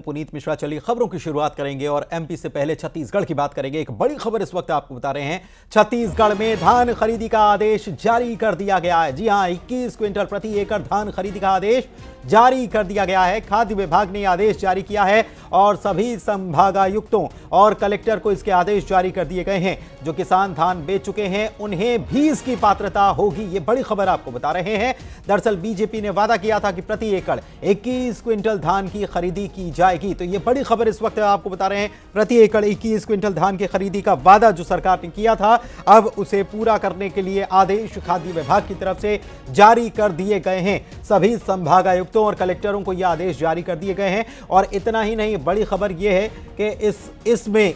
पुनीत मिश्रा। चलिए खबरों की शुरुआत करेंगे और एमपी से पहले छत्तीसगढ़ की बात करेंगे। एक बड़ी खबर इस वक्त आपको बता रहे हैं, छत्तीसगढ़ में धान खरीदी का आदेश जारी कर दिया गया है। जी हां, 21 क्विंटल प्रति एकड़ धान खरीदी का आदेश जारी कर दिया गया है। खाद्य विभाग ने आदेश जारी किया है और सभी संभागायुक्तों और कलेक्टर को इसके आदेश जारी कर दिए गए हैं। जो किसान धान बेच चुके हैं उन्हें भी इसकी पात्रता होगी। ये बड़ी खबर आपको बता रहे हैं। दरअसल बीजेपी ने वादा किया था कि प्रति एकड़ 21 क्विंटल धान की खरीदी की जाएगी। तो ये बड़ी खबर इस वक्त आपको बता रहे हैं। प्रति एकड़ 21 क्विंटल धान की खरीदी का वादा जो सरकार ने किया था, अब उसे पूरा करने के लिए आदेश खाद्य विभाग की तरफ से जारी कर दिए गए हैं। सभी संभागायुक्तों और कलेक्टरों को यह आदेश जारी कर दिए गए हैं। और इतना ही नहीं, बड़ी खबर यह है कि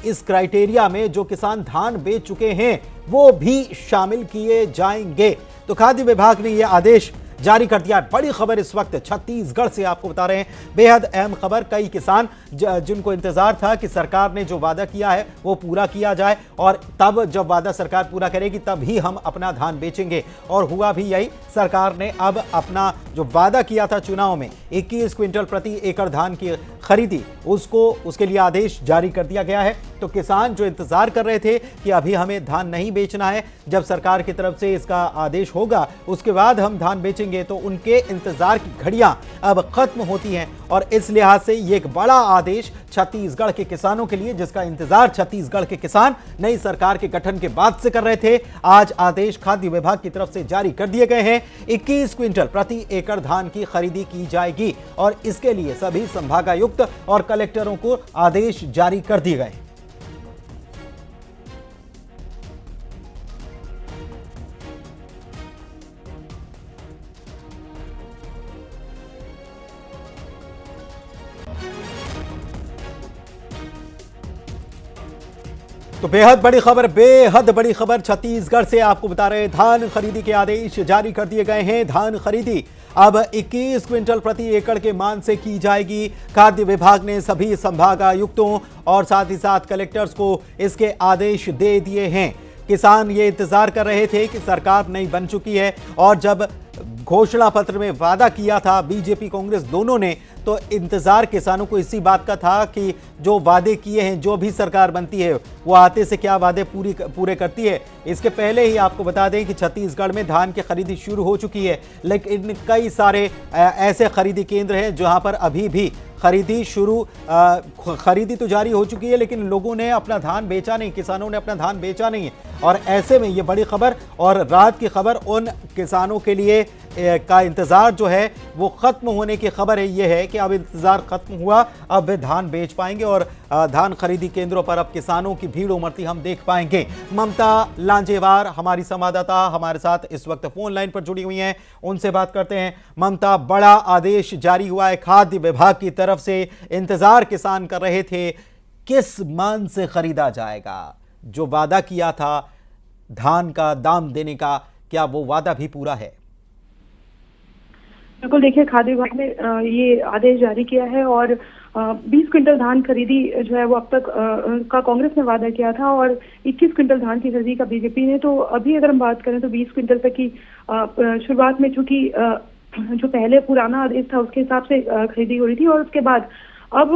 इस क्राइटेरिया में जो किसान धान बेच चुके हैं वो भी शामिल किए जाएंगे। तो खाद्य विभाग ने यह आदेश जारी कर दिया। बड़ी खबर इस वक्त छत्तीसगढ़ से आपको बता रहे हैं, बेहद अहम खबर। कई किसान जिनको इंतजार था कि सरकार ने जो वादा किया है वो पूरा किया जाए और तब जब वादा सरकार पूरा करेगी तब ही हम अपना धान बेचेंगे, और हुआ भी यही। सरकार ने अब अपना जो वादा किया था चुनाव में 21 क्विंटल प्रति एकड़ धान की खरीदी, उसके लिए आदेश जारी कर दिया गया है। तो किसान जो इंतजार कर रहे थे कि अभी हमें धान नहीं बेचना है, जब सरकार की तरफ से इसका आदेश होगा उसके बाद हम धान बेचेंगे, तो उनके इंतजार की घड़ियां अब खत्म होती हैं। और इस लिहाज से ये एक बड़ा आदेश छत्तीसगढ़ के किसानों के लिए, जिसका इंतजार छत्तीसगढ़ के किसान नई सरकार के गठन के बाद से कर रहे थे, आज आदेश खाद्य विभाग की तरफ से जारी कर दिए गए हैं। 21 क्विंटल प्रति एकड़ धान की खरीदी की जाएगी और इसके लिए सभी संभागायुक्त और कलेक्टरों को आदेश जारी कर दिए गए। तो बेहद बड़ी खबर छत्तीसगढ़ से आपको बता रहे हैं। धान खरीदी के आदेश जारी कर दिए गए हैं। धान खरीदी अब 21 क्विंटल प्रति एकड़ के मान से की जाएगी। खाद्य विभाग ने सभी संभागायुक्तों और साथ ही साथ कलेक्टर्स को इसके आदेश दे दिए हैं। किसान ये इंतजार कर रहे थे कि सरकार नई बन चुकी है, और जब घोषणा पत्र में वादा किया था बीजेपी कांग्रेस दोनों ने, तो इंतजार किसानों को इसी बात का था कि जो वादे किए हैं, जो भी सरकार बनती है वो आते से क्या वादे पूरे करती है। इसके पहले ही आपको बता दें कि छत्तीसगढ़ में धान की खरीदी शुरू हो चुकी है, लेकिन कई सारे ऐसे खरीदी केंद्र हैं जहां पर अभी भी खरीदी तो जारी हो चुकी है, लेकिन लोगों ने अपना धान बेचा नहीं, किसानों ने अपना धान बेचा नहीं है। और ऐसे में ये बड़ी खबर और रात की खबर उन किसानों के लिए का इंतजार जो है वो खत्म होने की खबर है। ये है कि अब इंतजार खत्म हुआ, अब वे धान बेच पाएंगे और धान खरीदी केंद्रों पर अब किसानों की भीड़ उमड़ती हम देख पाएंगे। ममता लांजेवार हमारी संवाददाता हमारे साथ इस वक्त फोन लाइन पर जुड़ी हुई हैं, उनसे बात करते हैं। ममता, बड़ा आदेश जारी हुआ है खाद्य विभाग की तरफ से, इंतजार किसान कर रहे थे, किस मान से खरीदा जाएगा? जो वादा किया था धान का दाम देने का, क्या वो वादा भी पूरा है? बिल्कुल, देखिए खाद्य विभाग ने ये आदेश जारी किया है और 20 क्विंटल धान खरीदी जो है वो अब तक का कांग्रेस ने वादा किया था, और 21 क्विंटल धान की खरीदी का बीजेपी ने। तो अभी अगर हम बात करें तो 20 क्विंटल तक की शुरुआत में, चूंकि जो पहले पुराना आदेश था उसके हिसाब से खरीदी हो रही थी, और उसके बाद अब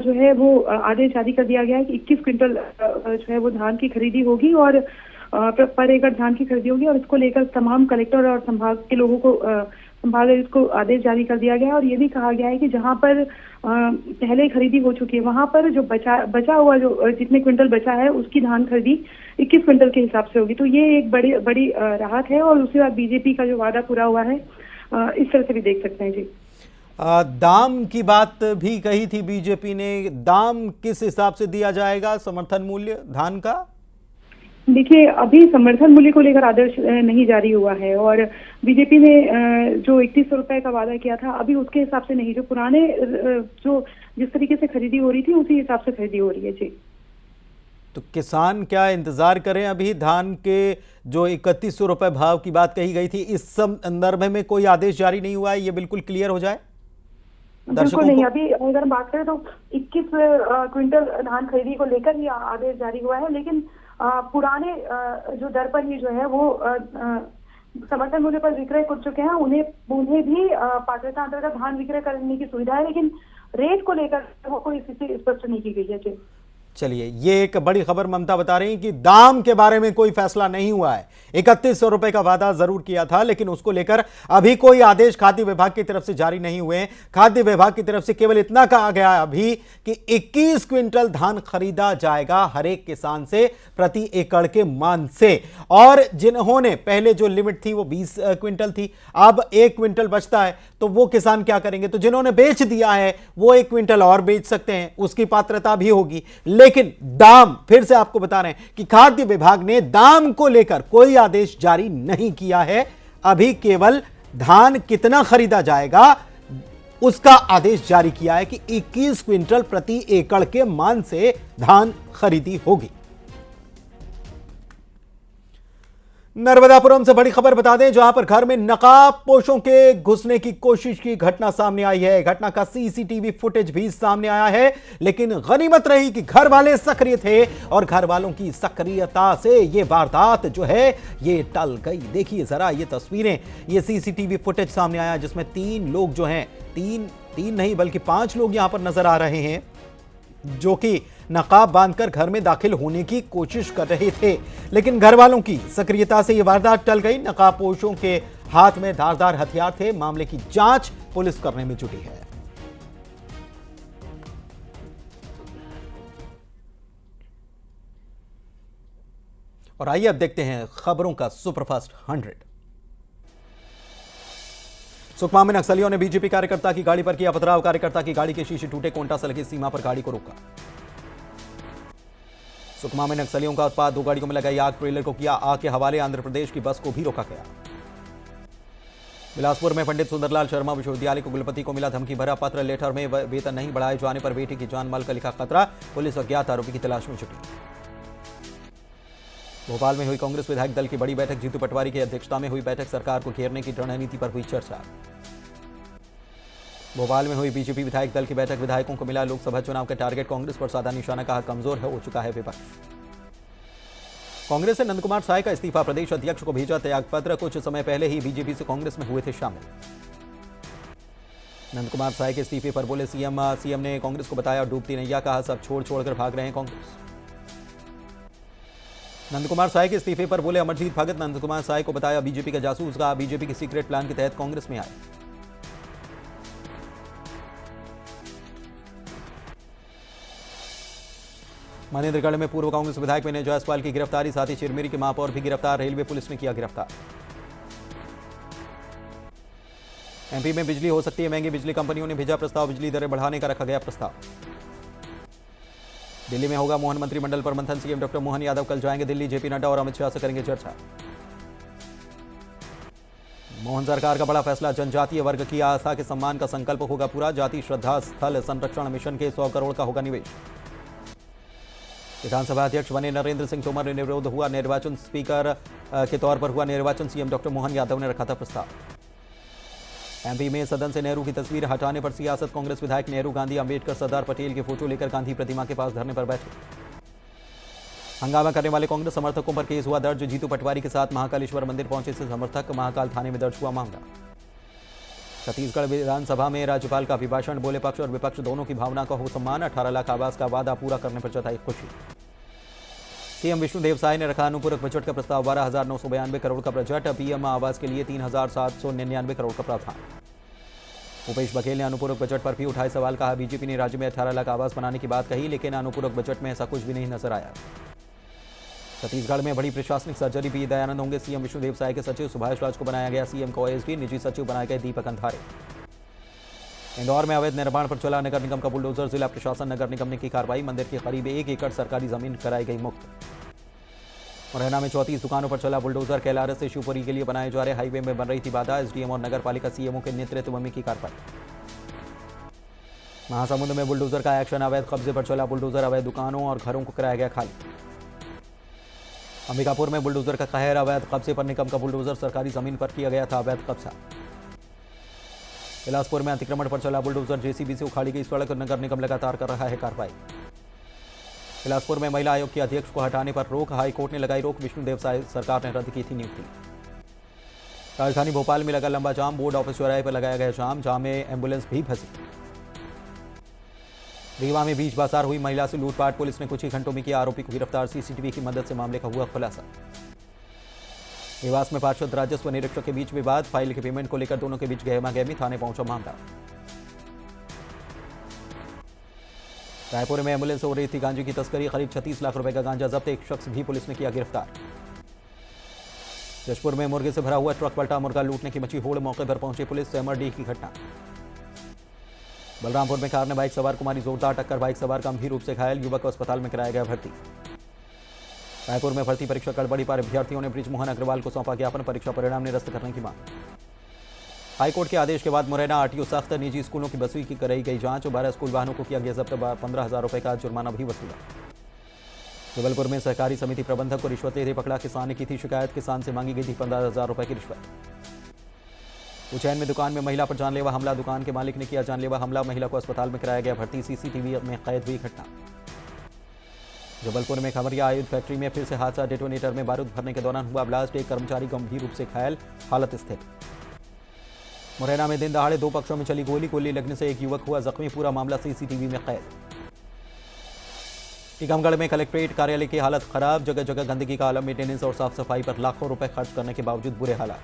जो है वो आदेश जारी कर दिया गया है कि 21 क्विंटल जो है वो धान की खरीदी होगी और पर एकड़ धान की खरीदी होगी। और इसको लेकर तमाम कलेक्टर और संभाग के लोगों को इसको आदेश जारी कर दिया गया है। और ये भी कहा गया है कि जहां पर पहले खरीदी हो चुकी है वहां पर जो बचा हुआ जो जितने क्विंटल बचा है उसकी धान खरीदी 21 क्विंटल के हिसाब से होगी। तो ये एक बड़ी राहत है। और उसके बाद बीजेपी का जो वादा पूरा हुआ है, इस तरह से भी देख सकते हैं। जी, दाम की बात भी कही थी बीजेपी ने, दाम किस हिसाब से दिया जाएगा, समर्थन मूल्य धान का? देखिए, अभी समर्थन मूल्य को लेकर आदेश नहीं जारी हुआ है, और बीजेपी ने जो 3100 रुपए का वादा किया था अभी उसके हिसाब से नहीं, जो पुराने जिस तरीके से खरीदी हो रही थी उसी हिसाब से खरीदी हो रही है। जी, तो किसान क्या इंतजार करें? अभी धान के जो 3100 रुपए भाव की बात कही गई थी, इस संदर्भ में कोई आदेश जारी नहीं हुआ है, ये बिल्कुल क्लियर हो जाए बिल्कुल नहीं। अभी अगर हम बात करें तो 21 क्विंटल धान खरीदी को लेकर ही आदेश जारी हुआ है, लेकिन पुराने जो दर पर ही जो है वो समर्थन मूल्य पर विक्रय कर चुके हैं, उन्हें भी पात्रता अंतर्गत धान विक्रय करने की सुविधा है। लेकिन रेट को लेकर वो कोई स्थिति स्पष्ट नहीं की गई है जी। चलिए, ये एक बड़ी खबर ममता बता रही कि दाम के बारे में कोई फैसला नहीं हुआ है। 3100 रुपए का वादा जरूर किया था, लेकिन उसको लेकर अभी कोई आदेश खाद्य विभाग की तरफ से जारी नहीं हुए हैं। खाद्य विभाग की तरफ से केवल इतना कहा गया है अभी कि 21 क्विंटल धान खरीदा जाएगा हर एक किसान से प्रति एकड़ के मान से। और जिन्होंने पहले जो लिमिट थी वो 20 क्विंटल थी, अब 1 क्विंटल बचता है, तो वो किसान क्या करेंगे? तो जिन्होंने बेच दिया है वो 1 क्विंटल और बेच सकते हैं, उसकी पात्रता भी होगी। लेकिन दाम, फिर से आपको बता रहे हैं कि खाद्य विभाग ने दाम को लेकर कोई आदेश जारी नहीं किया है। अभी केवल धान कितना खरीदा जाएगा उसका आदेश जारी किया है कि 21 क्विंटल प्रति एकड़ के मान से धान खरीदी होगी। नर्मदापुरम से बड़ी खबर बता दें, जहां पर घर में नकाबपोशों के घुसने की कोशिश की घटना सामने आई है। घटना का सीसीटीवी फुटेज भी सामने आया है, लेकिन गनीमत रही कि घर वाले सक्रिय थे और घर वालों की सक्रियता से ये वारदात जो है ये टल गई। देखिए जरा ये तस्वीरें, ये सीसीटीवी फुटेज सामने आया जिसमें 3 लोग जो हैं, तीन नहीं बल्कि 5 लोग यहां पर नजर आ रहे हैं जो कि नकाब बांधकर घर में दाखिल होने की कोशिश कर रहे थे, लेकिन घर वालों की सक्रियता से यह वारदात टल गई। नकाबपोशों के हाथ में धारदार हथियार थे। मामले की जांच पुलिस करने में जुटी है। और आइए अब देखते हैं खबरों का सुपरफास्ट 100। सुकमा में नक्सलियों ने बीजेपी कार्यकर्ता की गाड़ी पर किया पथराव। कार्यकर्ता की गाड़ी के शीशे टूटे, कोंटा से लगी सीमा पर गाड़ी को रोका। सुकमा में नक्सलियों का उत्पात, 2 गाड़ियों में लगाई आग, ट्रेलर को किया आग के हवाले। आंध्र प्रदेश की बस को भी रोका गया। बिलासपुर में पंडित सुंदरलाल शर्मा विश्वविद्यालय को कुलपति को मिला धमकी भरा पत्र। लेटर में वेतन नहीं बढ़ाए जाने पर बेटी की जान माल का लिखा खतरा। पुलिस अज्ञात आरोपी की तलाश में जुटी। भोपाल में हुई कांग्रेस विधायक दल की बड़ी बैठक। जीतू पटवारी की अध्यक्षता में हुई बैठक। सरकार को घेरने की रणनीति पर हुई चर्चा। भोपाल में हुई बीजेपी विधायक दल की बैठक। विधायकों को मिला लोकसभा चुनाव का टारगेट। कांग्रेस पर साधा निशाना, कहा कमजोर हो चुका है विपक्ष। कांग्रेस ने नंदकुमार साय का इस्तीफा प्रदेश अध्यक्ष को भेजा त्यागपत्र। कुछ समय पहले ही बीजेपी से कांग्रेस में हुए थे शामिल। नंदकुमार साय के इस्तीफे पर बोले सीएम ने कांग्रेस को बताया डूबती नैया, कहा सब छोड़कर भाग रहे हैं कांग्रेस। नंदकुमार साय के इस्तीफे पर बोले अमरजीत भगत, नंदकुमार साय को बताया बीजेपी का जासूस, कहा बीजेपी के सीक्रेट प्लान के तहत कांग्रेस में आए। मनेन्द्रगढ़ में पूर्व कांग्रेस विधायक विनय जायसवाल की गिरफ्तारी, साथ ही चिरमिरी के महापौर भी गिरफ्तार। रेलवे पुलिस ने किया गिरफ्तार। एमपी में बिजली हो सकती है महंगी, बिजली कंपनियों ने भेजा प्रस्ताव। बिजली दरें बढ़ाने का रखा गया प्रस्ताव। दिल्ली में होगा मोहन मंत्रिमंडल पर मंथन। सीएम डॉक्टर मोहन यादव कल जाएंगे दिल्ली। जेपी नड्डा और अमित शाह से करेंगे चर्चा। मोहन सरकार का बड़ा फैसला, जनजातीय वर्ग की आस्था के सम्मान का संकल्प होगा पूरा। जाति श्रद्धा स्थल संरक्षण मिशन के 100 करोड़ का होगा निवेश। विधानसभा अध्यक्ष बने नरेंद्र सिंह तोमर, निर्विरोध हुआ निर्वाचन। स्पीकर के तौर पर हुआ निर्वाचन। सीएम डॉक्टर मोहन यादव ने रखा था प्रस्ताव। एमपी में सदन से नेहरू की तस्वीर हटाने पर सियासत। कांग्रेस विधायक नेहरू, गांधी, अंबेडकर, सरदार पटेल की फोटो लेकर गांधी प्रतिमा के पास धरने पर बैठे। हंगामा करने वाले कांग्रेस समर्थकों पर केस हुआ दर्ज। जीतू पटवारी के साथ महाकालेश्वर मंदिर पहुंचे से समर्थक। महाकाल थाने में दर्ज हुआ मामला। छत्तीसगढ़ विधानसभा में राज्यपाल का अभिभाषण, बोले पक्ष और विपक्ष दोनों की भावना का हो सम्मान। 18 लाख आवास का वादा पूरा करने पर जताई खुशी। सीएम विष्णुदेव साय ने रखा अनुपूरक बजट का प्रस्ताव। 12,992 करोड़ का बजट। पीएम आवास के लिए 3,799 करोड़ का प्रावधान। भूपेश बघेल ने अनुपूरक बजट पर भी उठाए सवाल, कहा बीजेपी ने राज्य में 18 लाख आवास बनाने की बात कही, लेकिन अनुपूरक बजट में ऐसा कुछ भी नहीं नजर आया। छत्तीसगढ़ में बड़ी प्रशासनिक सर्जरी भी दयानंद होंगे। सीएम विष्णुदेव साय के सचिव सुभाष राज को बनाया गया सीएम को एसडी। निजी सचिव बनाए गए दीपक अंधारे। इंदौर में अवैध निर्माण पर चला नगर निगम का बुलडोजर। जिला प्रशासन नगर निगम ने की कार्रवाई। मंदिर के करीब 1 एकड़ सरकारी जमीन कराई गई मुक्त। मुरैना में 34 दुकानों पर चला बुलडोजर। कैलारस से शिवपुरी के लिए बनाए जा रहे हाईवे में बन रही थी बाधा। एसडीएम और नगर पालिका सीएमओ के नेतृत्व में की कार्रवाई। महासमुंद में बुलडोजर का एक्शन। अवैध कब्जे पर चला बुलडोजर। अवैध दुकानों और घरों को कराया गया खाली। अंबिकापुर में बुलडोजर का कहर। अवैध कब्जे पर निगम का बुलडोजर। सरकारी जमीन पर किया गया था अवैध कब्जा। बिलासपुर में अतिक्रमण पर चला बुलडोजर। जेसीबी से उखाड़ी गई सड़क। नगर निगम लगातार कर रहा है कार्रवाई। बिलासपुर में महिला आयोग के अध्यक्ष को हटाने पर रोक। हाईकोर्ट ने लगाई रोक। विष्णुदेव साय सरकार ने रद्द की थी नियुक्ति। राजधानी भोपाल में लगा लंबा जाम। बोर्ड ऑफिस चौराहे पर लगाया गया जाम। जाम में एम्बुलेंस भी फंसी। रीवा में बीच बाजार हुई महिला से लूटपाट, पुलिस ने कुछ ही घंटों में किया आरोपी को गिरफ्तार, सीसीटीवी की मदद से मामले का हुआ खुलासा। देवास में पार्षद राजस्व निरीक्षक के बीच विवाद, फाइल के पेमेंट को लेकर दोनों के बीच गहमागहमी, थाने पहुंचा मामला। रायपुर में एम्बुलेंस से हो रही थी गांजे की तस्करी, करीब 36 लाख रुपए का गांजा जब्त, एक शख्स भी पुलिस ने किया गिरफ्तार। जशपुर में मुर्गे से भरा हुआ ट्रक पलटा, मुर्गा लूटने की मची होड़, मौके पर पहुंची पुलिस, सेमरडीह की घटना। बलरामपुर में कार ने बाइक सवार को मारी जोरदार टक्कर, बाइक सवार गंभीर रूप से घायल, युवक को अस्पताल में कराया गया भर्ती। रायपुर में भर्ती परीक्षा गड़बड़ी पर अभ्यर्थियों ने बृजमोहन अग्रवाल को सौंपा ज्ञापन, परीक्षा परिणाम निरस्त करने की मांग। हाईकोर्ट के आदेश के बाद मुरैना आरटीओ सख्त, निजी स्कूलों की बसों की कराई गई जांच, 12 स्कूल वाहनों को किया गया जब्त, 15,000 रुपए का जुर्माना भी वसूला। जबलपुर में सहकारी समिति प्रबंधक को रिश्वत लेते पकड़ा, किसान ने की थी शिकायत, किसान से मांगी गई थी 15,000 रुपए की रिश्वत। उज्जैन में दुकान में महिला पर जानलेवा हमला, दुकान के मालिक ने किया जानलेवा हमला, महिला को अस्पताल में कराया गया भर्ती, सीसीटीवी में कैद हुई घटना। जबलपुर में खमरिया आयुध फैक्ट्री में फिर से हादसा, डेटोनेटर में बारूद भरने के दौरान हुआ ब्लास्ट, एक कर्मचारी गंभीर रूप से घायल, हालत स्थिर। मुरैना में दिन दहाड़े दो पक्षों में चली गोली, गोली लगने से एक युवक हुआ जख्मी, पूरा मामला सीसीटीवी में कैद। टीकमगढ़ में कलेक्ट्रेट कार्यालय की हालत खराब, जगह जगह गंदगी का आलम, मेंटेनेंस और साफ सफाई पर लाखों रुपए खर्च करने के बावजूद बुरे हालात।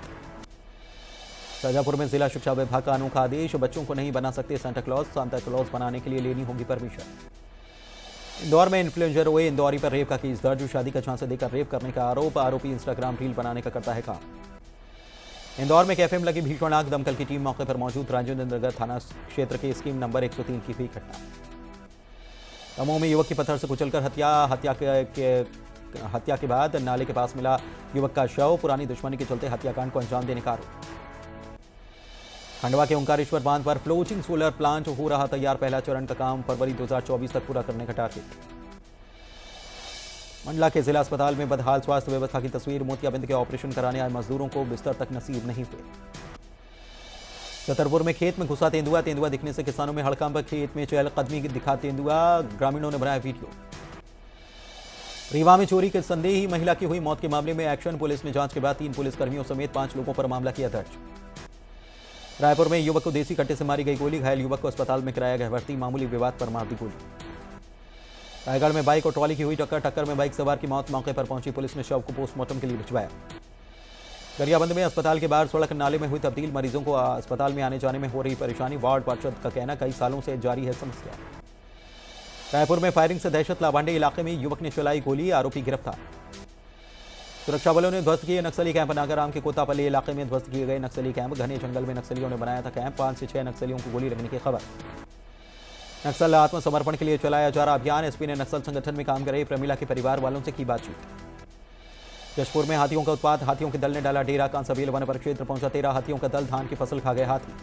शाजापुर में जिला शिक्षा विभाग का अनोखा आदेश, बच्चों को नहीं बना सकते सांता क्लॉज बनाने के लिए लेनी होगी परमिशन। इंदौर में इन्फ्लुएंसर हुए इंदौरी पर रेप का केस दर्ज, शादी का झांसा देकर रेप करने का आरोप, आरोपी इंस्टाग्राम रील बनाने का करता है काम। इंदौर में कैफे में लगी भीषण आग, दमकल की टीम मौके पर मौजूद, राजेंद्र नगर थाना क्षेत्र के स्कीम नंबर 103 की हुई घटना। दमोह में युवक की पत्थर से कुचलकर हत्या के बाद नाले के पास मिला युवक का शव, पुरानी दुश्मनी के चलते हत्याकांड को अंजाम देने का आरोप। खंडवा के ओंकारेश्वर बांध पर फ्लोटिंग सोलर प्लांट हो रहा तैयार, पहला चरण का काम फरवरी 2024 तक पूरा करने का टारगेट। मंडला के जिला अस्पताल में बदहाल स्वास्थ्य व्यवस्था की तस्वीर, मोतियाबिंद के ऑपरेशन कराने आए मजदूरों को बिस्तर तक नसीब नहीं हुए। छतरपुर में खेत में घुसा तेंदुआ, तेंदुआ दिखने से किसानों में हड़कंप, खेत में चहलकदमी दिखा तेंदुआ, ग्रामीणों ने बनाया वीडियो। रीवा में चोरी के संदेही महिला की हुई मौत के मामले में एक्शन, पुलिस ने जांच के बाद 3 पुलिसकर्मियों समेत 5 लोगों पर मामला किया दर्ज। रायपुर में युवक को देसी कट्टे से मारी गई गोली, घायल युवक को अस्पताल में कराया गया भर्ती, मामूली विवाद पर मार दी गोली। रायगढ़ में बाइक और ट्रॉली की हुई टक्कर में बाइक सवार की मौत, मौके पर पहुंची पुलिस ने शव को पोस्टमार्टम के लिए भिजवाया। गरियाबंद में अस्पताल के बाहर सड़क नाले में हुई तब्दील, मरीजों को अस्पताल में आने जाने में हो रही परेशानी, वार्ड पार्षद का कहना कई सालों से जारी है समस्या। रायपुर में फायरिंग से दहशत, लाभांडे इलाके में युवक ने चलाई गोली, आरोपी गिरफ्तार। सुरक्षा बलों ने ध्वस्त किए नक्सली कैंप, नागाराम के कोतापल्ली इलाके में ध्वस्त किए गए नक्सली कैंप, घने जंगल में नक्सलियों ने बनाया था कैंप, 5 से 6 नक्सलियों को गोली लगने की खबर। नक्सल आत्मसमर्पण के लिए चलाया जा रहा अभियान, एसपी ने नक्सल संगठन में काम कर रही प्रमिला के परिवार वालों से की बातचीत। जशपुर में हाथियों का उत्पात, हाथियों के दल ने डाला डेरा, कांसाबेल वन परिक्षेत्र पहुंचा 13 हाथियों का दल, धान की फसल खा गए हाथी।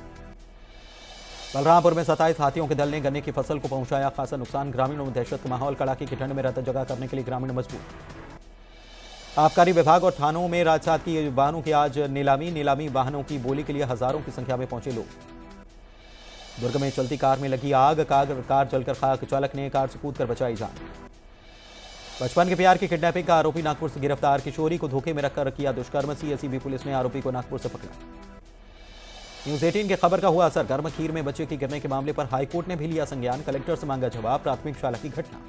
बलरामपुर में 27 हाथियों के दल ने गन्ने की फसल को पहुंचाया खासा नुकसान, ग्रामीणों में दहशत का माहौल, कड़ाके की ठंड में राहत जगह करने के लिए ग्रामीण मजबूर। आबकारी विभाग और थानों में राजसात की वाहनों की आज नीलामी वाहनों की बोली के लिए हजारों की संख्या में पहुंचे लोग। दुर्ग में चलती कार में लगी आग, कार जलकर खाक, चालक ने कार से कूदकर बचाई जान। बचपन के प्यार की किडनैपिंग का आरोपी नागपुर से गिरफ्तार, किशोरी को धोखे में रखकर किया दुष्कर्म, सीएसईबी पुलिस ने आरोपी को नागपुर से पकड़ा। न्यूज 18 के खबर का हुआ असर, गर्म खीर में बच्चे के गिरने के मामले पर हाईकोर्ट ने भी लिया संज्ञान, कलेक्टर से मांगा जवाब, प्राथमिक शाला की घटना।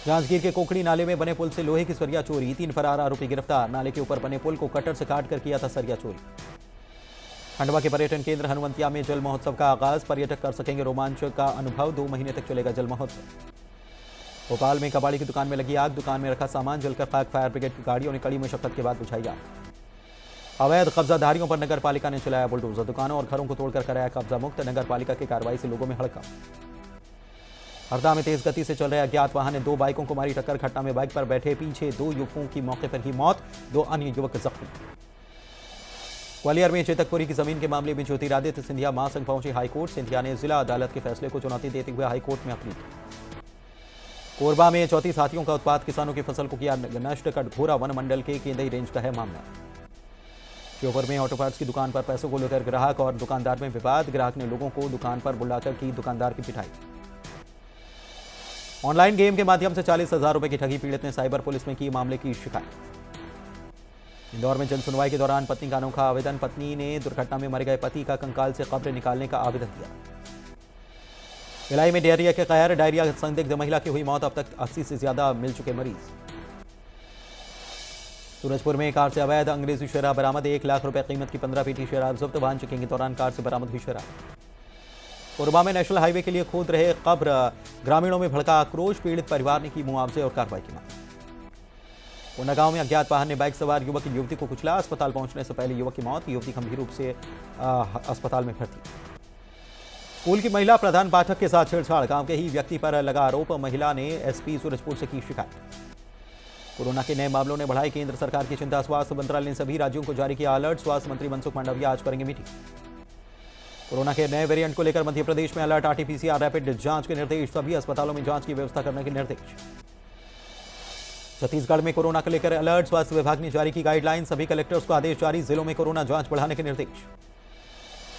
जांजगीर के कोकड़ी नाले में बने पुल से लोहे की सरिया चोरी, 3 फरार आरोपी गिरफ्तार, नाले के ऊपर बने पुल को कटर से काटकर किया था सरिया चोरी। खंडवा के पर्यटन केंद्र हनुवंतिया में जल महोत्सव का आगाज, पर्यटक कर सकेंगे रोमांच का अनुभव, 2 महीने तक चलेगा जल महोत्सव। भोपाल में कबाड़ी की दुकान में लगी आग, दुकान में रखा सामान जलकर खाक, फायर ब्रिगेड की गाड़ियों ने कड़ी मशक्कत के बाद बुझाई आग। अवैध कब्जाधारियों पर नगर पालिका ने चलाया बुलडोजर, दुकानों और घरों को तोड़कर कराया कब्जा मुक्त, नगर पालिका की कार्रवाई से लोगों में हड़कंप। हरदा में तेज गति से चल रहे अज्ञात वाहन ने 2 बाइकों को मारी टक्कर, घटना में बाइक पर बैठे पीछे 2 युवकों की मौके पर ही मौत, 2 अन्य युवक जख्मी। ग्वालियर में चेतकपुरी की जमीन के मामले में ज्योतिरादित्य सिंधिया महासंघ पहुंचे हाईकोर्ट, सिंधिया ने जिला अदालत के फैसले को चुनौती देते हुए हाईकोर्ट में अपील की। कोरबा में 34 हाथियों का उत्पात, किसानों की फसल को किया नष्ट, कटघोरा वन मंडल के केंदई रेंज का है मामला। श्योपुर में ऑटो पार्ट्स की दुकान पर पैसों को लेकर ग्राहक और दुकानदार में विवाद, ग्राहक ने लोगों को दुकान पर बुलाकर की दुकानदार की पिटाई। ऑनलाइन गेम के माध्यम से 40,000 रुपए की ठगी, पीड़ित ने साइबर पुलिस में की मामले की शिकायत। इंदौर में जन सुनवाई के दौरान पत्नी का अनोखा आवेदन, पत्नी ने दुर्घटना में मर गए पति का कंकाल से कब्र निकालने का आवेदन दिया। भिलाई में डायरिया के कहर, डायरिया संदिग्ध महिला की हुई मौत, अब तक 80 से ज्यादा मिल चुके मरीज। सूरजपुर में कार से अवैध अंग्रेजी शराब बरामद, 1 लाख रुपए कीमत की 15 पेटी शराब जब्त, वाहन चेकिंग के दौरान कार से बरामद हुई शराब। कोरबा में नेशनल हाईवे के लिए खोद रहे कब्र, ग्रामीणों में भड़का आक्रोश, पीड़ित परिवार ने की मुआवजे और कार्रवाई की मांग। कोंडागांव में अज्ञात वाहन ने बाइक सवार युवक की युवती को कुचला, अस्पताल पहुंचने से पहले युवक की मौत, युवती गंभीर रूप से अस्पताल में भर्ती। स्कूल की महिला प्रधान पाठक के साथ छेड़छाड़, गांव के ही व्यक्ति पर लगा आरोप, महिला ने एसपी सूरजपुर से की शिकायत। कोरोना के नए मामलों ने बढ़ाई केंद्र सरकार की चिंता, स्वास्थ्य मंत्रालय ने सभी राज्यों को जारी किया अलर्ट, स्वास्थ्य मंत्री मनसुख मांडविया आज करेंगे मीटिंग। कोरोना के नए वेरिएंट को लेकर मध्य प्रदेश में अलर्ट, आरटीपीसीआर रैपिड जांच के निर्देश, सभी अस्पतालों में जांच की व्यवस्था करने के निर्देश। छत्तीसगढ़ में कोरोना को लेकर अलर्ट, स्वास्थ्य विभाग ने जारी की गाइडलाइन, सभी कलेक्टर्स को आदेश जारी, जिलों में कोरोना जांच बढ़ाने के निर्देश।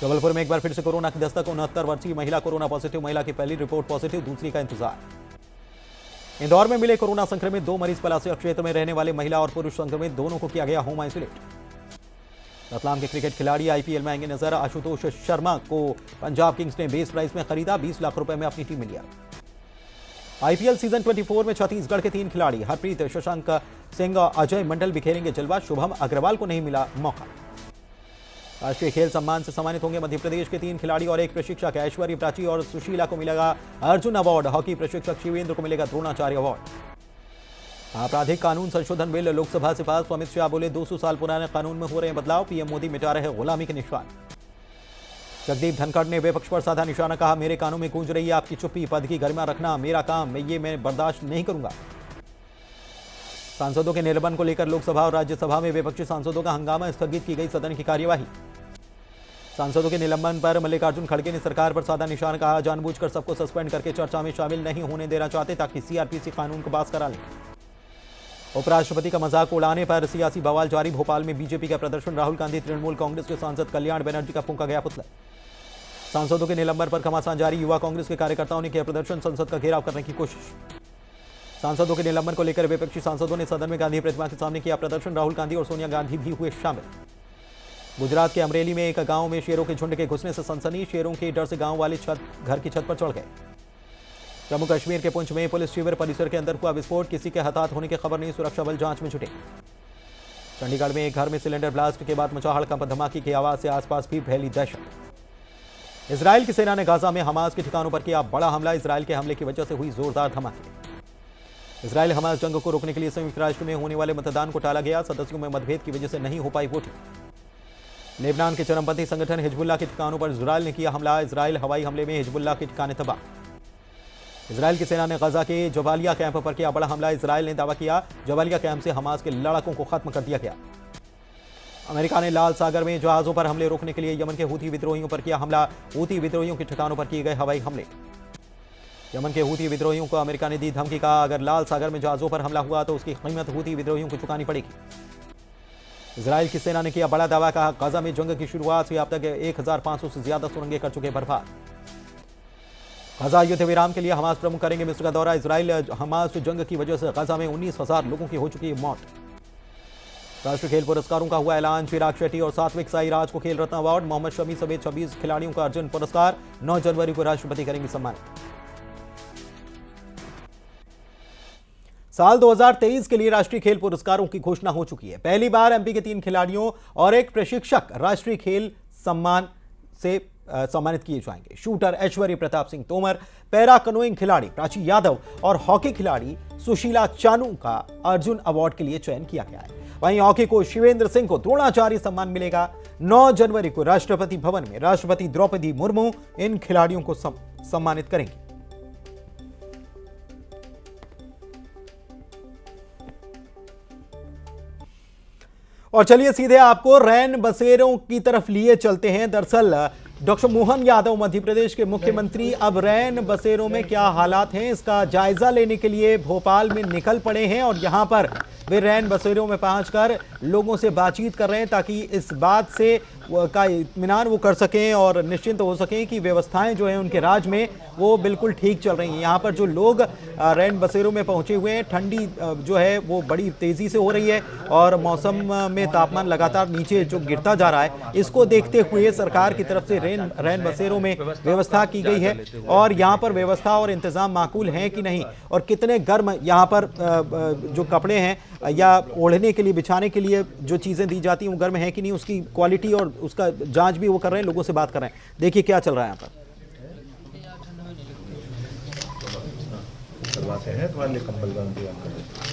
जबलपुर में एक बार फिर से कोरोना की दस्तक, 69 वर्षीय महिला कोरोना पॉजिटिव, महिला की पहली रिपोर्ट पॉजिटिव, दूसरी का इंतजार। इंदौर में मिले कोरोना संक्रमित 2 मरीज, पलासी क्षेत्र में रहने वाले महिला और पुरुष संक्रमित दोनों को किया गया होम आइसोलेट। रतलाम के क्रिकेट खिलाड़ी आईपीएल में आएंगे नजर, आशुतोष शर्मा को पंजाब किंग्स ने बेस प्राइस में खरीदा, 20 लाख रुपए में अपनी टीम में लिया। आईपीएल सीजन 24 में छत्तीसगढ़ के 3 खिलाड़ी हरप्रीत, शशांक सिंह, अजय मंडल बिखेरेंगे जलवा, शुभम अग्रवाल को नहीं मिला मौका। राष्ट्रीय खेल सम्मान से सम्मानित होंगे मध्य प्रदेश के 3 खिलाड़ी और 1 प्रशिक्षक, ऐश्वर्य, प्राची और सुशीला को मिलेगा अर्जुन अवार्ड, हॉकी प्रशिक्षक शिवेंद्र को मिलेगा द्रोणाचार्य अवार्ड। आपराधिक कानून संशोधन बिल लोकसभा से पास, अमित शाह बोले 200 साल पुराने कानून में हो रहे हैं बदलाव, पीएम मोदी मिटा रहे गुलामी के निशान। जगदीप धनखड़ ने विपक्ष पर साधा निशाना, कहा मेरे कानों में गूंज रही है आपकी चुप्पी, पद की गरिमा रखना मेरा काम, मैं बर्दाश्त नहीं करूंगा। सांसदों के निलंबन को लेकर लोकसभा और राज्यसभा में विपक्षी सांसदों का हंगामा, स्थगित की गई सदन की कार्यवाही। सांसदों के निलंबन पर मल्लिकार्जुन खड़गे ने सरकार पर साधा निशान, कहा जानबूझकर सबको सस्पेंड करके चर्चा में शामिल नहीं होने देना चाहते ताकि सीआरपीसी कानून को पास करा लें। उपराष्ट्रपति का मजाक उड़ाने पर सियासी बवाल जारी, भोपाल में बीजेपी का प्रदर्शन, राहुल गांधी, तृणमूल कांग्रेस के सांसद कल्याण बनर्जी का फूंका गया पुतला। सांसदों के निलंबन पर घमासान जारी, युवा कांग्रेस के कार्यकर्ताओं ने किया प्रदर्शन, संसद का घेराव करने की कोशिश। सांसदों के निलंबन को लेकर विपक्षी सांसदों ने सदन में गांधी प्रतिमा के सामने किया प्रदर्शन, राहुल गांधी और सोनिया गांधी भी हुए शामिल। गुजरात के अमरेली में एक गांव में शेरों के झुंड के घुसने से सनसनी, शेरों के डर से गांव वाले घर की छत पर चढ़ गए। जम्मू कश्मीर के पुंछ में पुलिस शिविर परिसर के अंदर हुआ विस्फोट, किसी के हताहत होने की खबर नहीं, सुरक्षा बल जांच में जुटे। चंडीगढ़ में एक घर में सिलेंडर ब्लास्ट के बाद मचा हड़कंप, धमाके की आवाज से आसपास भी फैली दहशत। इजराइल की सेना ने गाजा में हमास के ठिकानों पर किया बड़ा हमला, इजराइल के हमले की वजह से हुई जोरदार धमाके। इजराइल हमास जंग को रोकने के लिए संयुक्त राष्ट्र में होने वाले मतदान को टाला गया, सदस्यों में मतभेद की वजह से नहीं हो पाई वोटिंग। लेबनान के चरमपंथी संगठन हिजबुल्लाह के ठिकानों पर इजराइल ने किया हमला, इजराइल हवाई हमले में हिजबुल्लाह के ठिकाने तबाह। इजराइल की सेना ने गजा के जबालिया कैंप पर किया बड़ा हमला, इजराइल ने दावा किया जबालिया कैंप से हमास के लड़ाकों को खत्म कर दिया गया। अमेरिका ने लाल सागर में जहाजों पर हमले रोकने के लिए यमन के हूथी विद्रोहियों पर किया हमला, हूथी विद्रोहियों के ठिकानों पर किए गए हवाई हमले। यमन के हूथी विद्रोहियों को अमेरिका ने दी धमकी, कहा अगर लाल सागर में जहाजों पर हमला हुआ तो उसकी कीमत हूथी विद्रोहियों को चुकानी पड़ेगी। इजराइल की सेना ने किया बड़ा दावा, कहा गजा में जंग की शुरुआत से अब तक 1500 से ज्यादा सुरंगें कर चुके बर्बाद। गजा युद्ध विराम के लिए हमास प्रमुख करेंगे मिस्र का दौरा, इजराइल हमास जंग की वजह से गजा में 19,000 लोगों की हो चुकी मौत। राष्ट्रीय खेल पुरस्कारों का हुआ ऐलान, चिराग शेट्टी और सात्विक साईराज को खेल रत्न अवार्ड, मोहम्मद शमी समेत 26 खिलाड़ियों का अर्जुन पुरस्कार, 9 जनवरी को राष्ट्रपति करेंगे सम्मानित। साल 2023 के लिए राष्ट्रीय खेल पुरस्कारों की घोषणा हो चुकी है। पहली बार एमपी के 3 खिलाड़ियों और 1 प्रशिक्षक राष्ट्रीय खेल सम्मान से सम्मानित किए जाएंगे। शूटर ऐश्वर्य प्रताप सिंह तोमर, पैरा कनोइंग खिलाड़ी प्राची यादव और हॉकी खिलाड़ी सुशीला चानू का अर्जुन अवार्ड के लिए चयन किया गया है। वहीं हॉकी को शिवेंद्र सिंह को द्रोणाचार्य सम्मान मिलेगा। 9 जनवरी को राष्ट्रपति भवन में राष्ट्रपति द्रौपदी मुर्मू इन खिलाड़ियों को सम्मानित करेंगे। और चलिए सीधे आपको रैन बसेरों की तरफ लिए चलते हैं। दरअसल डॉक्टर मोहन यादव मध्य प्रदेश के मुख्यमंत्री अब रैन बसेरों में क्या हालात हैं इसका जायजा लेने के लिए भोपाल में निकल पड़े हैं और यहां पर वे रैन बसेरों में पहुंचकर लोगों से बातचीत कर रहे हैं ताकि इस बात से का इत्मीनान वो कर सकें और निश्चिंत हो सकें कि व्यवस्थाएं जो हैं उनके राज में वो बिल्कुल ठीक चल रही हैं। यहाँ पर जो लोग रैन बसेरों में पहुंचे हुए हैं, ठंडी जो है वो बड़ी तेज़ी से हो रही है और मौसम में तापमान लगातार नीचे जो गिरता जा रहा है, इसको देखते हुए सरकार की तरफ से रैन बसेरों में व्यवस्था की गई है। और यहाँ पर व्यवस्था और इंतज़ाम माकूल हैं कि नहीं और कितने गर्म यहाँ पर जो कपड़े हैं या ओढ़ने के लिए, बिछाने के लिए जो चीज़ें दी जाती हैं वो गर्म है कि नहीं, उसकी क्वालिटी और उसका जांच भी वो कर रहे हैं, लोगों से बात कर रहे हैं। देखिए क्या चल रहा है यहाँ पर। करवाते हैं तुम्हारे लिए कंबल का इंतजाम कर देते हैं।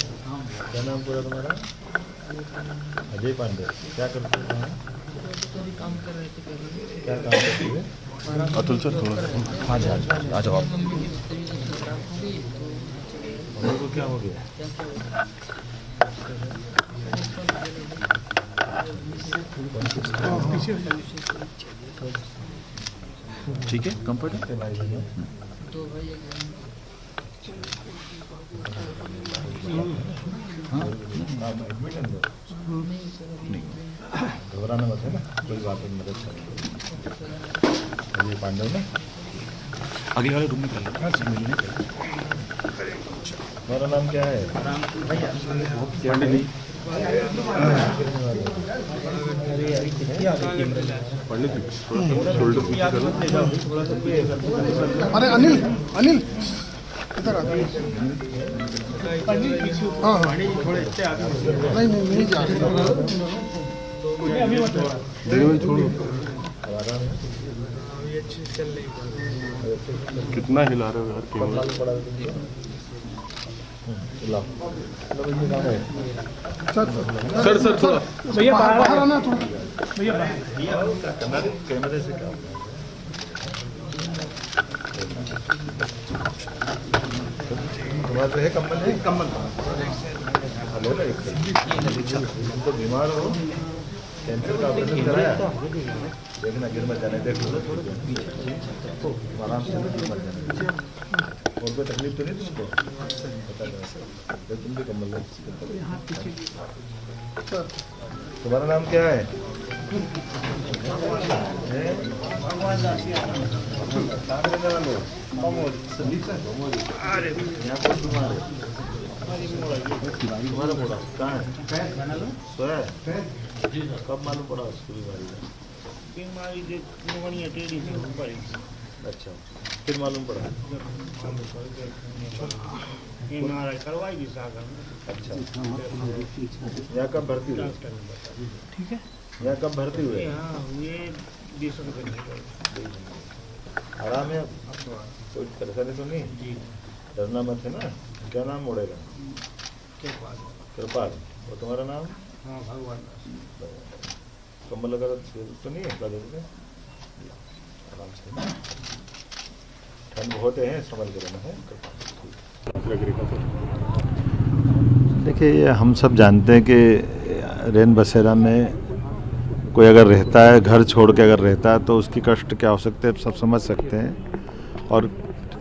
क्या नाम पूरा तुम्हारा? अजय पांडे। क्या करते हो? क्या काम करती है? अतुल सर थोड़ा हाँ जी आ जाओ आप। मम्मी को क्या हो गया? ठीक है, कंफर्ट है। घबराना मत है ना, कोई बात नहीं, मदद करेंगे। अजय पांडव ना अगले वाले रूम में कर लेना। तुम्हारा नाम क्या है? अरे अनिल अनिल इधर आ। हाँ हाँ नहीं जा रही। कितना हिला रहे हो यार कैमरा? सर थोड़ा भैया बाहर आना थोड़ा। भैया कैमरे से क्या तुम्हारा तो है कंबल? है कंबल हेलो ना एक तुम तो बीमार हो, कैंसर का ऑपरेशन कराया, देखना गिर मत जाने, देखो आराम से गिर मत जाने। और कोई तकलीफ तो नहीं तुमको? बता दो तुम भी कंबल लो। तुम्हारा नाम क्या है? यहाँ कौन बीमार है? तुम्हारा मोड़ा कहाँ है? सोया है? कब मालूम पड़ा उसको बीमारी? अच्छा, फिर मालूम पड़ा? अच्छा, यहाँ कब भर्ती हुए? ठीक है, यहाँ कब भर्ती हुए? आराम है, कोई परेशानी तो नहीं? डरना मत है ना। क्या नाम मोड़ेगा? कृपाल। और तुम्हारा नाम? हाँ भगवान। कम्बल वगैरह तो नहीं है? आराम से, ठंड बहुत है, संभल के रहना है। देखिए, हम सब जानते हैं कि रैन बसेरा में कोई अगर रहता है, घर छोड़ के अगर रहता है तो उसकी कष्ट क्या हो सकते हैं सब समझ सकते हैं। और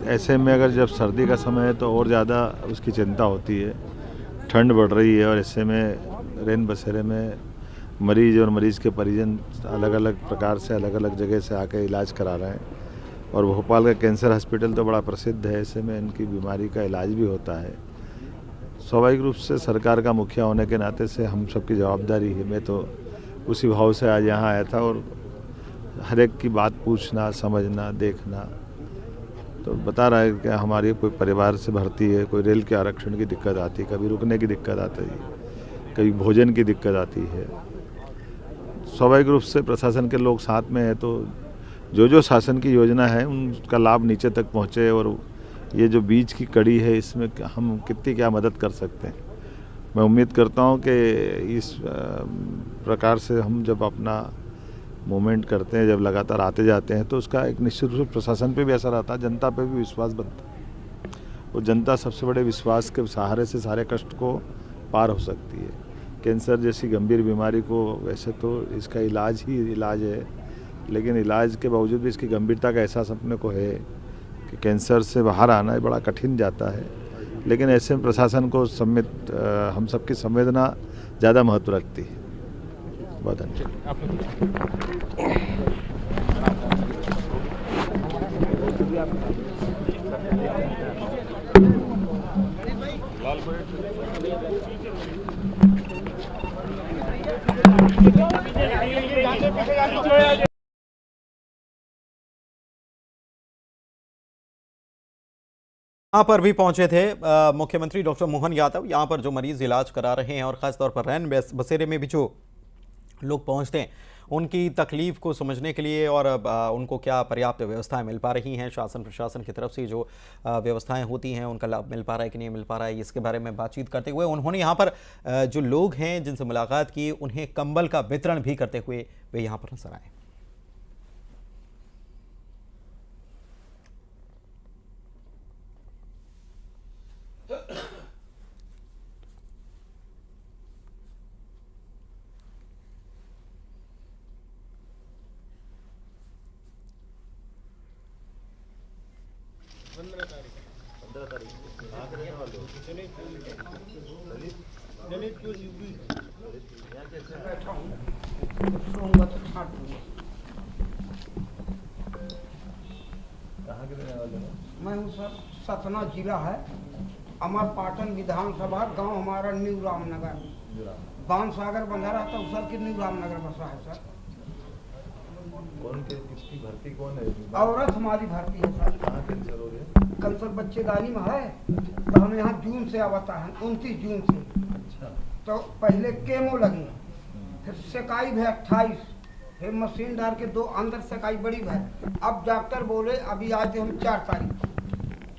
ऐसे में अगर जब सर्दी का समय है तो और ज़्यादा उसकी चिंता होती है। ठंड बढ़ रही है और ऐसे में रैन बसेरे में मरीज़ और मरीज़ के परिजन अलग अलग प्रकार से अलग अलग जगह से आकर इलाज करा रहे हैं। और भोपाल का कैंसर हॉस्पिटल तो बड़ा प्रसिद्ध है, ऐसे में इनकी बीमारी का इलाज भी होता है। स्वाभाविक रूप से सरकार का मुखिया होने के नाते से हम सबकी जवाबदारी है। मैं तो उसी भाव से आज यहाँ आया था और हर एक की बात पूछना, समझना, देखना। तो बता रहा है कि हमारी कोई परिवार से भर्ती है, कोई रेल के आरक्षण की दिक्कत आती है, कभी रुकने की दिक्कत आती है, कभी भोजन की दिक्कत आती है। स्वाभाविक रूप से प्रशासन के लोग साथ में है तो जो शासन की योजना है उनका लाभ नीचे तक पहुँचे। और ये जो बीच की कड़ी है इसमें हम कितनी क्या मदद कर सकते हैं। मैं उम्मीद करता हूँ कि इस प्रकार से हम जब अपना मूवमेंट करते हैं, जब लगातार आते जाते हैं तो उसका एक निश्चित रूप से प्रशासन पे भी असर आता है, जनता पे भी विश्वास बनता है। और जनता सबसे बड़े विश्वास के सहारे से सारे कष्ट को पार हो सकती है। कैंसर जैसी गंभीर बीमारी को वैसे तो इसका इलाज ही इलाज है, लेकिन इलाज के बावजूद भी इसकी गंभीरता का एहसास अपने को है कि कैंसर से बाहर आना बड़ा कठिन जाता है। लेकिन ऐसे में प्रशासन को हम सबकी संवेदना ज़्यादा महत्व रखती है। बहुत धन्यवाद। यहाँ पर भी पहुंचे थे मुख्यमंत्री डॉक्टर मोहन यादव। यहाँ पर जो मरीज इलाज करा रहे हैं और ख़ासतौर पर रैन बसेरे में भी जो लोग पहुंचते हैं उनकी तकलीफ को समझने के लिए और उनको क्या पर्याप्त व्यवस्थाएं मिल पा रही हैं, शासन प्रशासन की तरफ से जो व्यवस्थाएं होती हैं उनका लाभ मिल पा रहा है कि नहीं मिल पा रहा है, इसके बारे में बातचीत करते हुए उन्होंने यहाँ पर जो लोग हैं जिनसे मुलाकात की उन्हें कंबल का वितरण भी करते हुए वे यहाँ पर नजर आए। मैं हूँ सर, सतना जिला है, अमरपाटन विधानसभा, गांव हमारा न्यू रामनगर, बाणसागर बंधा रहता है सर, कि न्यू रामनगर बसा है सर। कौन के किसकी भर्ती कौन है? औरत हमारी भर्ती है सर। कहाँ कैंसर हो गया? कैंसर बच्चेदानी में है, तो हम यहाँ जून से आवता है, 29 जून से। अच्छा। तो पहले केमो लगी, फिर सेकाई भी 28, फिर मशीन डाल के 2 अंदर सेकाई बड़ी है। अब डॉक्टर बोले अभी आज थे हम 4 तारीख,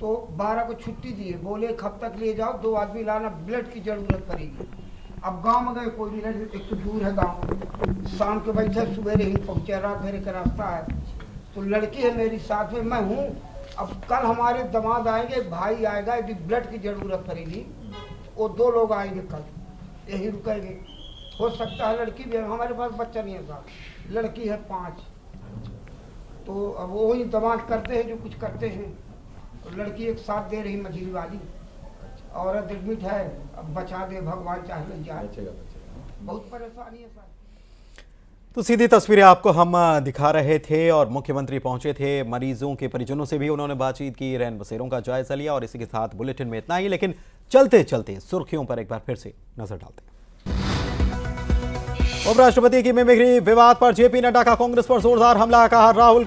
तो 12 को छुट्टी दिए, बोले एक हफ्ते तक ले जाओ, 2 आदमी लाना, ब्लड की जरूरत पड़ेगी। अब गांव में गए, कोई नहीं, एक तो दूर है गांव, शाम के बैठे सुबह ही पहुंचे, रात भर का रास्ता है। तो लड़की है मेरी साथ में, मैं हूँ। अब कल हमारे दामाद आएंगे, भाई आएगा, यदि ब्लड की जरूरत पड़ेगी, वो 2 लोग आएंगे कल, यही रुकेंगे। हो सकता है लड़की भी है, हमारे पास बच्चा नहीं है साहब, लड़की है 5। तो अब वही दामाद करते हैं जो कुछ करते हैं। लड़की एक साथ दे रही मझिली वाली, औरत एडमिट है, अब बचा दे भगवान, चाहे मिल जाए। बहुत परेशानी है सर। तो सीधी तस्वीरें आपको हम दिखा रहे थे और मुख्यमंत्री पहुंचे थे, मरीजों के परिजनों से भी उन्होंने बातचीत की, रैन बसेरों का जायजा लिया और इसी के साथ बुलेटिन में इतना ही। लेकिन चलते चलते सुर्खियों पर एक बार फिर से नजर डालते हैं। उपराष्ट्रपति की मिमिक्री विवाद पर जेपी नड्डा का कांग्रेस पर जोरदार हमला, कहा राहुल गांधी